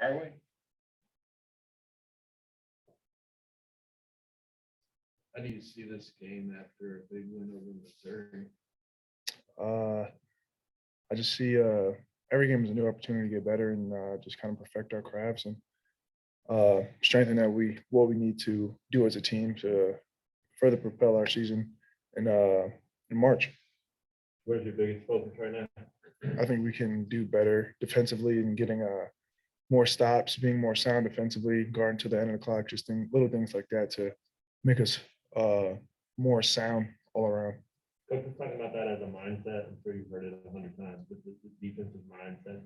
Are we? How do you see this game after a big win over Missouri? I just see every game is a new opportunity to get better and just kind of perfect our crafts and strengthen what we need to do as a team to further propel our season in March. Where's your biggest focus right now? I think we can do better defensively and getting more stops, being more sound defensively, guarding to the end of the clock, just little things like that to make us more sound all around. Coach was talking about that as a mindset. I'm sure you've heard it 100 times, but the defensive mindset.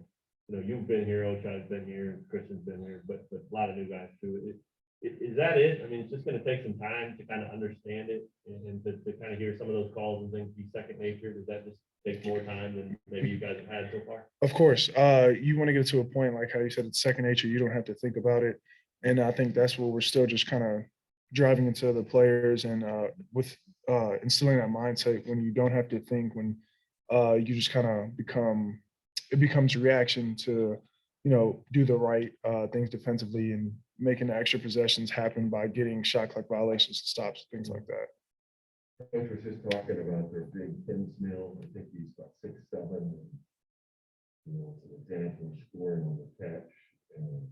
You know, you've been here, Ochai's been here, Christian's been here, but a lot of new guys too. Is that it? I mean, it's just going to take some time to kind of understand it and to kind of hear some of those calls and things be second nature. Does that just take more time than maybe you guys have had so far? Of course, you want to get to a point like how you said it's second nature. You don't have to think about it, and I think that's what we're still just kind of driving into the players and with instilling that mindset when you don't have to think, when you just kind of becomes a reaction to do the right things defensively and making the extra possessions happen by getting shot clock violations and stops, things like that. Coach was just talking about their big Tim's mill. I think he's about 6'7". And, you know, it's an example of scoring on the catch and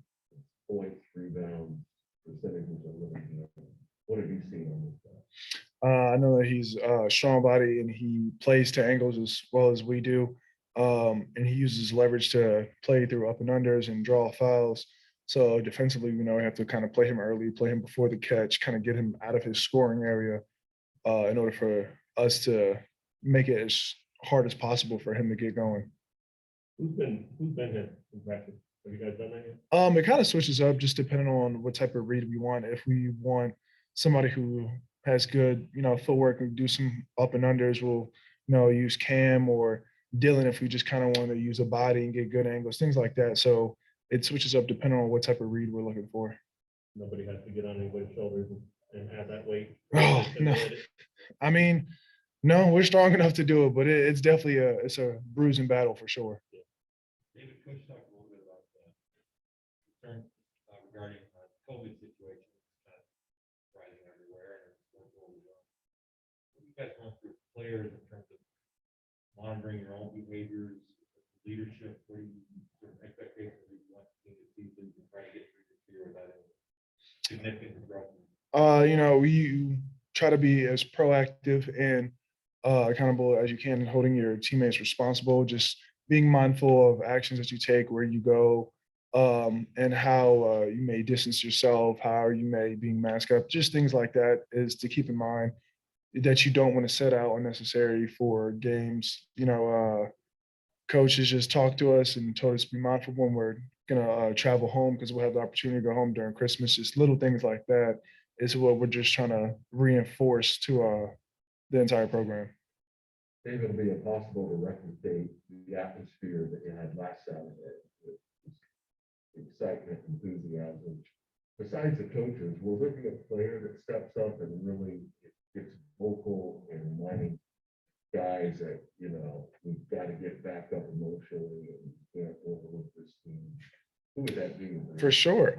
points, rebounds, percentages are really good. What have you seen on this guy? I know that he's a strong body and he plays to angles as well as we do. And he uses leverage to play through up and unders and draw fouls. So defensively, we have to kind of play him early, play him before the catch, kind of get him out of his scoring area in order for us to make it as hard as possible for him to get going. Who's been here in practice? Have you guys done that yet? It kind of switches up just depending on what type of read we want. If we want somebody who has good, footwork and do some up and unders, we'll, use Cam or Dylan if we just kind of want to use a body and get good angles, things like that. So it switches up depending on what type of read we're looking for. Nobody has to get on anybody's shoulders and have that weight. Oh, no. I mean, no, we're strong enough to do it, but it's definitely it's a bruising battle for sure. David, Coach talked a little bit about concern regarding COVID situation rising everywhere and it's going well. What do you guys want for players in terms of monitoring your own behaviors, leadership, what expectations do you want to see to try to get through this year without any significant disruption? We try to be as proactive and accountable as you can, holding your teammates responsible, just being mindful of actions that you take, where you go, and how you may distance yourself, how you may being masked up, just things like that is to keep in mind that you don't want to set out unnecessary for games. Coaches just talked to us and told us to be mindful when we're going to travel home because we'll have the opportunity to go home during Christmas. Just little things like that is what we're just trying to reinforce to the entire program. David, it'll be impossible to replicate the atmosphere that you had last Saturday with excitement, enthusiasm. Besides the coaches, we're looking at a player that steps up and really gets vocal and reminding guys that, we've got to get back up emotionally and can't overlook this team. Who would that be? For sure.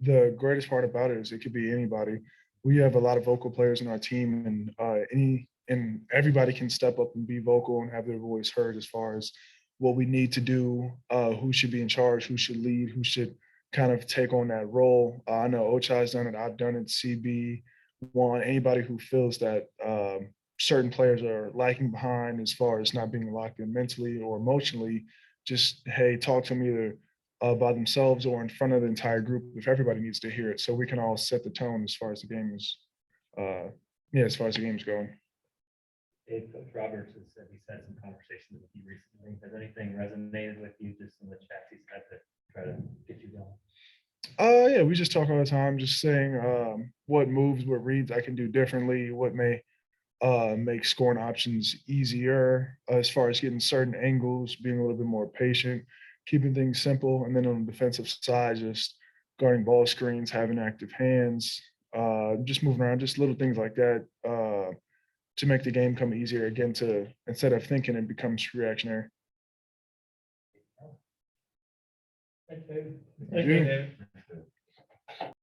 The greatest part about it is it could be anybody. We have a lot of vocal players in our team, and everybody can step up and be vocal and have their voice heard as far as what we need to do, who should be in charge, who should lead, who should kind of take on that role. I know Ochai's done it. I've done it. CB, Juan, anybody who feels that certain players are lagging behind as far as not being locked in mentally or emotionally, just, hey, talk to them either by themselves or in front of the entire group if everybody needs to hear it, so we can all set the tone as far as the game is as far as the game's going. Dave, Coach Roberts has said he's had some conversations with you recently. Has anything resonated with you just in the chats he's had to try to get you going? Yeah, we just talk all the time, just saying what moves, what reads I can do differently, what may make scoring options easier as far as getting certain angles, being a little bit more patient, keeping things simple. And then on the defensive side, just guarding ball screens, having active hands, just moving around, just little things like that to make the game come easier again, to instead of thinking it becomes reactionary. Thanks, David. Yeah.